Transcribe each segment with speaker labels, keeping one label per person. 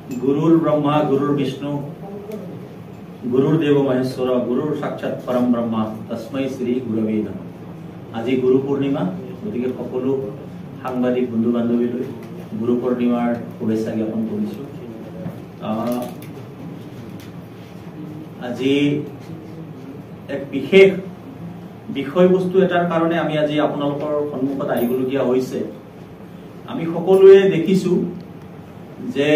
Speaker 1: गुरुर् ब्रह्मा गुरुर् विष्णु गुरुर्देव महेश्वर गुरुर साक्षात परम ब्रह्मा तस्मै श्री गुरवे नमः। আজি गुरु पूर्णिमा गतिके सकलो সাংবাদিক बंधु बान्धवीলৈ गुरु पूर्णिमार शुभेच्छा ज्ञापन কৰিছো। আজি এক বিশেষ বিষয়বস্তু এটাৰ কাৰণে আমি আজি আপোনালোকৰ সন্মুখত আহিবলগীয়া হৈছে। আমি সকলোৱে দেখিছো যে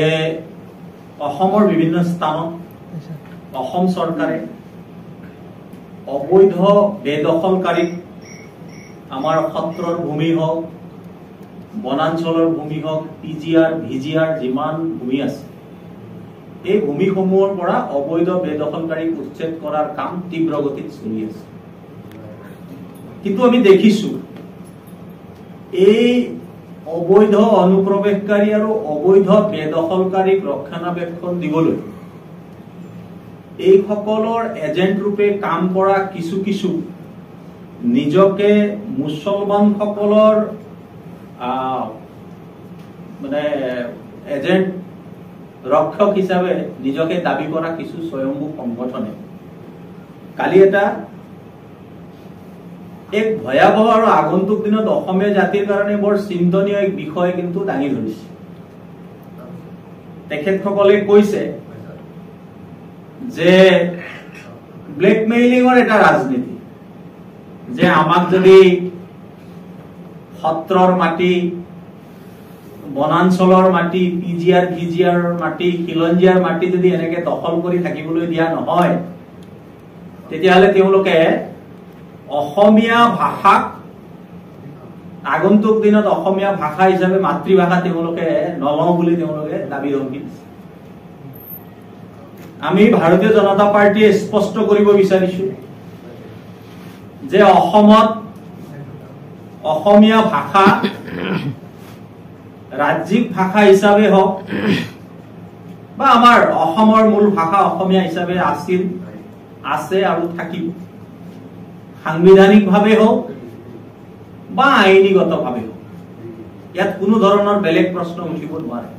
Speaker 1: অসমৰ বিভিন্ন স্থানত অসম চৰকাৰে অবৈধ বেদখলকাৰী আমাৰ সত্ৰৰ ভূমি হওক বনাঞ্চলৰ ভূমি হওক পিজিআৰ ভিজিআৰ যিমান ভূমি আছে এই ভূমিসমূহৰ পৰা অবৈধ বেদখলকাৰীক উচ্ছেদ কৰাৰ কাম তীব্ৰ গতিত চলি আছে। কিন্তু আমি দেখিছো এই অবৈধ অনুপ্ৰৱেশকাৰী আৰু অবৈধ বেদখলকাৰীক ৰক্ষণাবেক্ষণ দিবলৈ এই সকলৰ এজেন্ট ৰূপে কাম কৰা কিছু কিছু নিজকে মুছলমান সকলৰ মানে এজেন্ট ৰক্ষক হিচাপে নিজকে দাবী কৰা কিছু স্বয়ম্ভূ সংগঠনে কালি এটা এক ভয়াবহ আৰু আগন্তুক দিনত অসমীয়া জাতিৰ কাৰণে বৰ চিন্তনীয় এক বিষয় কিন্তু দাঙি ধৰিছে। তেখেতসকলে কৈছে যে ব্লেকমেইলিংৰ এটা ৰাজনীতি, যে আমাক যদি সত্ৰৰ মাটি বনাঞ্চলৰ মাটি পিজিআৰ ভিজিআৰ মাটি খিলঞ্জিয়াৰ মাটি যদি এনেকে দখল কৰি থাকিবলৈ দিয়া নহয় তেতিয়াহলে তেওঁলোকে অসমীয়া ভাষাক আগন্তুক দিনত অসমীয়া ভাষা হিচাপে মাতৃভাষা তেওঁলোকে নলওঁ বুলি তেওঁলোকে দাবী ধমকি দিছে। আমি ভাৰতীয় জনতা পাৰ্টিয়ে স্পষ্ট কৰিব বিচাৰিছো যে অসমত অসমীয়া ভাষা ৰাজ্যিক ভাষা হিচাপে হওক বা আমাৰ অসমৰ মূল ভাষা অসমীয়া হিচাপে আছিল আছে আৰু থাকিব, সাংবিধানিকভাৱে হওক বা আইনীগতভাৱে হওক, ইয়াত কোনো ধৰণৰ বেলেগ প্ৰশ্ন উঠিব নোৱাৰে।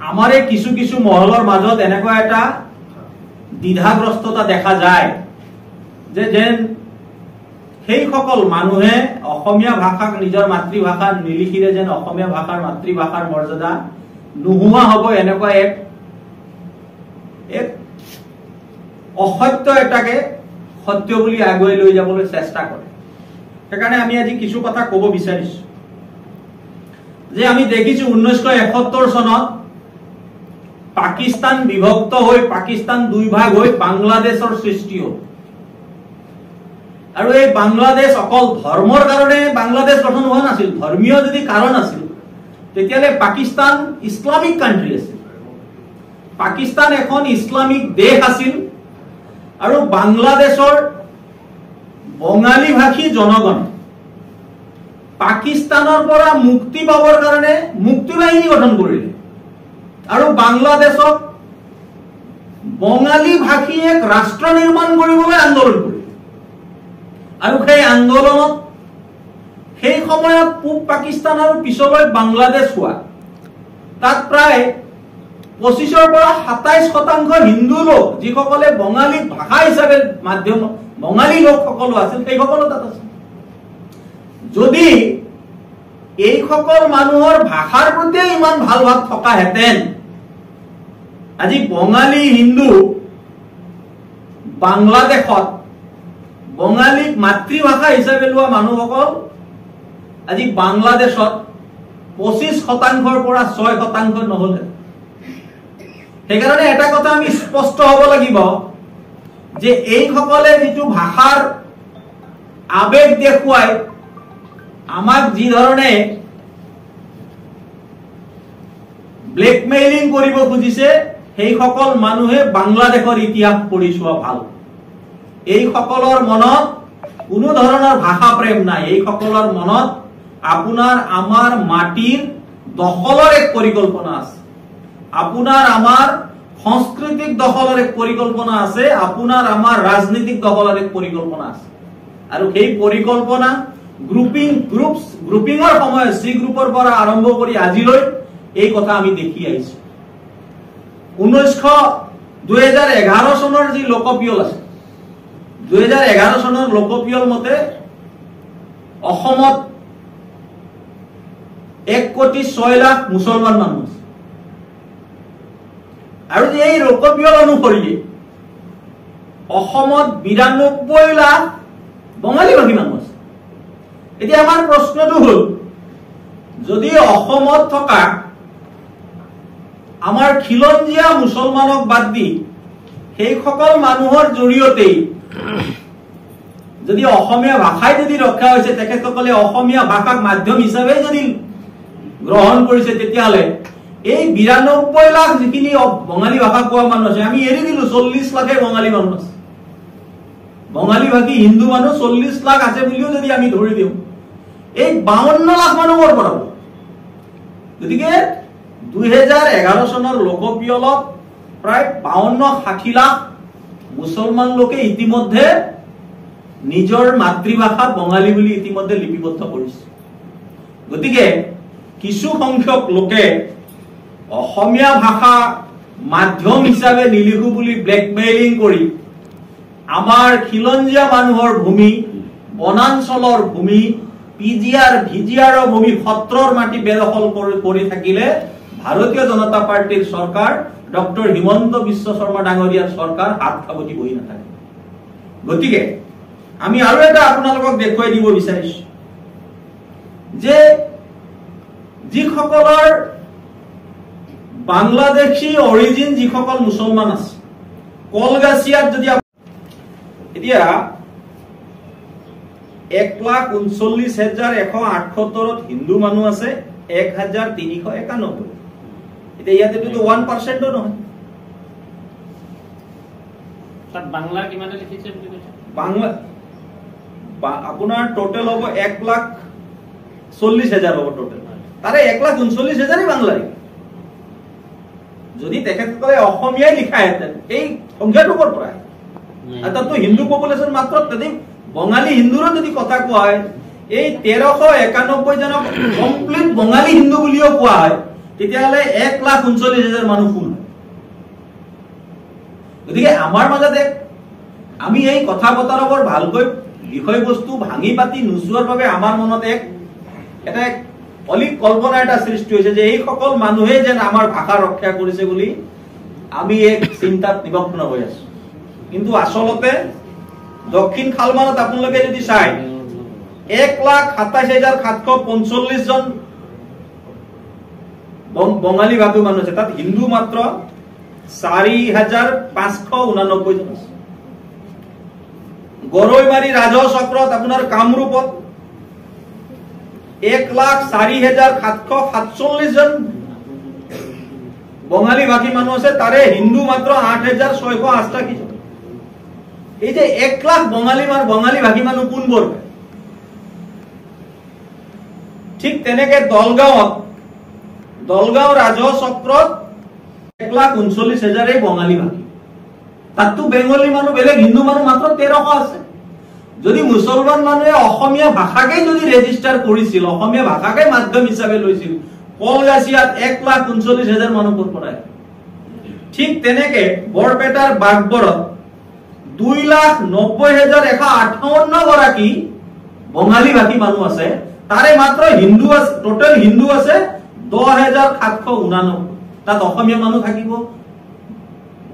Speaker 1: আমাৰে কিছু কিছু মহলৰ মাজত এনেকুৱা এটা দ্বিধাগ্ৰস্ততা দেখা যায় যে যেন সেই সকল মানুহে অসমীয়া ভাষাক নিজৰ মাতৃভাষা নিলিখিলে যেন অসমীয়া ভাষাৰ মাতৃভাষাৰ মৰ্যাদা নোহোৱা হ'ব, এনেকুৱা এক অসত্য এটাকে সত্য বুলি আগুৱাই লৈ যাবলৈ চেষ্টা কৰে। সেইকাৰণে আমি আজি কিছু কথা ক'ব বিচাৰিছো যে আমি দেখিছো 1971 চনত পাকিস্তান বিভক্ত হৈ পাকিস্তান দুই ভাগ হৈ বাংলাদেশৰ সৃষ্টি হ'ল। আৰু এই বাংলাদেশ অকল ধৰ্মৰ কাৰণে বাংলাদেশ গঠন হোৱা নাছিল, ধৰ্মীয় যদি কাৰণ আছিল তেতিয়ালে পাকিস্তান ইছলামিক কাণ্ট্ৰি আছিল, পাকিস্তান এখন ইছলামিক দেশ আছিল। আৰু বাংলাদেশৰ বঙালী ভাষী জনগণ পাকিস্তানৰ পৰা মুক্তি পাবৰ কাৰণে মুক্তি বাহিনী গঠন কৰিলে আৰু বাংলাদেশক বঙালী ভাষী এক ৰাষ্ট্ৰ নিৰ্মাণ কৰিবলৈ আন্দোলন কৰিলে। আৰু সেই আন্দোলনত সেই সময়ত পূব পাকিস্তান আৰু পিছলৈ বাংলাদেশ হোৱা তাত প্ৰায় 25ৰ পৰা 27% হিন্দু লোক যিসকলে বঙালী ভাষা হিচাপে মাধ্যম বঙালী লোকসকলো আছিল সেইসকলো তাত আছিল। যদি এইসকল মানুহৰ ভাষাৰ প্ৰতি ইমান ভাল ভাৱ থকাহেঁতেন আজি বঙালী হিন্দু বাংলাদেশত বঙালীক মাতৃভাষা হিচাপে লোৱা মানুহসকল আজি বাংলাদেশত 25%ৰ পৰা 6% নহলে। সেইকাৰণে এটা কথা আমি স্পষ্ট হ'ব লাগিব যে এইসকলে যিটো ভাষাৰ আবেগ দেখুৱাই আমাক যি ধৰণে ব্লেকমেইলিং কৰিব খুজিছে সেইসকল মানুহে বাংলাদেশৰ ইতিহাস পঢ়ি চোৱা ভাল। এই সকলৰ মনত কোনো ধৰণৰ ভাষা প্ৰেম নাই, এই সকলৰ মনত আপোনাৰ আমাৰ মাটিৰ দখলৰ এক পৰিকল্পনা আছে, আপোনাৰ আমাৰ সাংস্কৃতিক দখলৰ এক পৰিকল্পনা আছে, আপোনাৰ আমাৰ ৰাজনৈতিক দখলৰ এক পৰিকল্পনা আছে। আৰু সেই পৰিকল্পনা গ্ৰুপিঙৰ সময়ত চি গ্ৰুপৰ পৰা আৰম্ভ কৰি আজিলৈ এই কথা আমি দেখি আহিছো। 2011 চনৰ যি লোকপিয়ল আছে 2011 চনৰ লোকপিয়ল মতে অসমত 1,06,00,000 মুছলমান মানুহ আছে আৰু এই লোকপিয়ল অনুসৰি অসমত 92 লাখ বঙালী ভাষী মানুহ আছে। এতিয়া আমাৰ প্ৰশ্নটো হল যদি অসমত থকা আমাৰ খিলঞ্জীয়া মুছলমানক বাদ দি সেই সকল মানুহৰ জৰিয়তে যদি অসমীয়া ভাষাই যদি ৰক্ষা হৈছে তেখেতসকলে অসমীয়া ভাষাক মাধ্যম হিচাপে যদি গ্ৰহণ কৰিছে তেতিয়াহলে এই 92 লাখ যিখিনি বঙালী ভাষা কোৱা মানুহ আছে আমি এৰি দিলো 40 লাখে বঙালী মানুহ আছে। বঙালী ভাষী হিন্দু মানুহ 40 লাখ আছে বুলিও যদি আমি ধৰি দিওঁ এই 52 লাখ মানুহৰ পৰা গতিকে 2011 চনৰ লোকপিয়লত প্ৰায় 52-60 লাখ মুছলমান লোকে ইতিমধ্যে নিজৰ মাতৃভাষা বঙালী বুলি ইতিমধ্যে লিপিবদ্ধ কৰিছে। গতিকে কিছু সংখ্যক লোকে অসমীয়া ভাষা মাধ্যম হিচাপে নিলিখো বুলি ব্লেকমেইলিং কৰি আমাৰ খিলঞ্জীয়া মানুহৰ ভূমি বনাঞ্চলৰ ভূমি পিজিআৰ ভিজিআৰৰ ভূমি সত্ৰৰ মাটি বেদখল কৰি থাকিলে ভাৰতীয় জনতা পাৰ্টিৰ চৰকাৰ ডক্টৰ হিমন্ত বিশ্ব শৰ্মা ডাঙৰীয়াৰ চৰকাৰ হাত খাবতি বহি নাথাকে। গতিকে আমি আৰু এটা আপোনালোকক দেখুৱাই দিব বিচাৰিছো যে যিসকলৰ বাংলাদেশী অৰিজিন যিসকল মুছলমান আছে কলগাছিয়াত যদি এতিয়া 1,39,178 হিন্দু মানুহ আছে 1,391 এতিয়া ইয়াতে 1% নহয়।
Speaker 2: তাত বাংলা কিমানে লিখিছে বুলি কৈছে
Speaker 1: বাংলা আপোনাৰ টোটাল হ'ব 1,40,000 হ'ব টোটাল তাৰে 1,39,000 বাংলা যদি তেখেতসকলে অসমীয়াই লিখাহেঁতেন এই সংখ্যাটো ক'ৰ পৰা তাতো হিন্দু পপুলেশ্যন মাত্ৰ যদি বঙালী হিন্দুৰো যদি কথা কোৱা হয় এই 1,391 জনক কমপ্লিট বঙালী হিন্দু বুলিও কোৱা হয় তেতিয়াহ'লে 1,39,000 মানুহ কোন। গতিকে আমাৰ মাজত আমি এই কথা বতৰাবোৰ ভালকৈ বিষয়বস্তু ভাঙি পাতি নোচোৱাৰ বাবে আমাৰ মনত এটা অলিক কল্পনা এটা সৃষ্টি হৈছে যে এই সকল মানুহে যেন আমাৰ ভাষা ৰক্ষা কৰিছে বুলি আমি এক চিন্তাত নিমগ্ন হৈ আছো। কিন্তু আচলতে দক্ষিণ খালমানত আপোনালোকে যদি চাই 1,27,745 জন বঙালী ভাষী মানুহ আছে তাত হিন্দু মাত্ৰ 4,589 জন আছে। গৰৈমাৰী ৰাজহ চক্ৰত আপোনাৰ কামৰূপত 1,04,747 জন বঙালী ভাষী মানুহ আছে তাৰে হিন্দু মাত্ৰ 8,688 জন। এই যে 1 লাখ বঙালী ভাষী মানুহ কোনবোৰ ঠিক তেনেকে দলগাঁও ৰাজহ চক্ৰত 1,39,000 বঙালী ভাষী তাততো বেংগলী মানুহ বেলেগ হিন্দু মানুহ মাত্ৰ 1,300 আছে। যদি মুছলমান মানুহে অসমীয়া ভাষাকে যদি ৰেজিষ্টাৰ কৰিছিল অসমীয়া ভাষাকে মাধ্যম হিচাপে লৈছিল কলগাছিয়াত 1,39,000 মানুহ ক'ৰ পৰা ঠিক তেনেকে বৰপেটাৰ বাগবৰত 2,90,158 গৰাকী বঙালী ভাষী মানুহ আছে তাৰে মাত্ৰ হিন্দু আছে টোটাল হিন্দু আছে 10,789 তাত অসমীয়া মানুহ থাকিব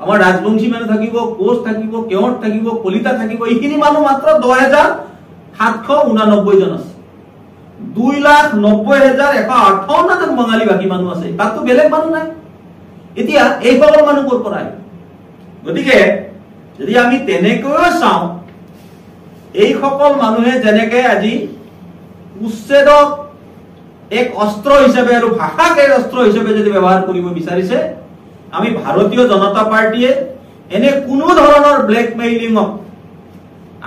Speaker 1: আমাৰ ৰাজবংশী মানুহ থাকিব কোচ থাকিব কেওট থাকিব কলিতা থাকিব এইখিনি মানুহ মাত্ৰ 10,789 জন আছে। 2,90,158 জন বঙালী ভাষী মানুহ আছে তাততো বেলেগ মানুহ নাই। এতিয়া এই সকল মানুহ ক'ৰ পৰা আহিব? গতিকে যদি আমি তেনেকৈ চাওঁ এই সকল মানুহে যেনেকে আজি উচ্ছেদক এক অস্ত্ৰ হিচাপে আৰু ভাষাক এক অস্ত্ৰ হিচাপে যদি ব্যৱহাৰ কৰিব বিচাৰিছে আমি ভাৰতীয় জনতা পাৰ্টিয়ে এনে কোনো ধৰণৰ ব্লেকমেইলিংক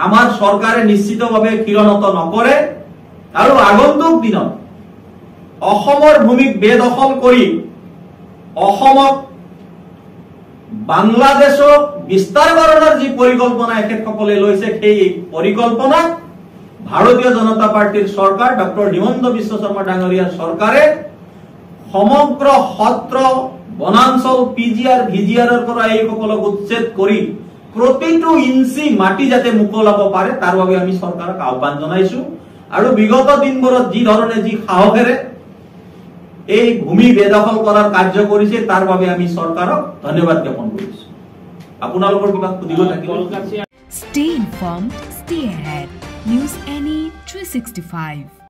Speaker 1: আমাৰ চৰকাৰে নিশ্চিতভাৱে ক্ষিৰণত নকৰে আৰু আগন্তুক দিনত অসমৰ ভূমিক বেদখল কৰি অসমক বাংলাদেশক বিস্তাৰকৰণৰ যি পৰিকল্পনা এখেতসকলে লৈছে সেই পৰিকল্পনাক ভাৰতীয় জনতা পাৰ্টিৰ চৰকাৰ ডক্টৰ হিমন্ত বিশ্ব শৰ্মা ডাঙৰীয়াৰ চৰকাৰে সমগ্ৰ সত্ৰ বনাঞ্চল পিজিআৰ ভিজিআৰৰ পৰা এইসকলক উচ্ছেদ কৰি প্ৰতিটো ইঞ্চি মাটি যাতে মুকলাব পাৰে তাৰ বাবে আমি চৰকাৰক আহ্বান জনাইছো আৰু বিগত দিনবোৰত যি ধৰণে যি সাহসেৰে এই ভূমি বেদখল কৰাৰ কাৰ্য কৰিছে তাৰ বাবে আমি চৰকাৰক ধন্যবাদ জ্ঞাপন কৰিছো আপোনালোকৰ কিবা সুধিব থাকিলে
Speaker 3: Stay informed, stay ahead. News NE 365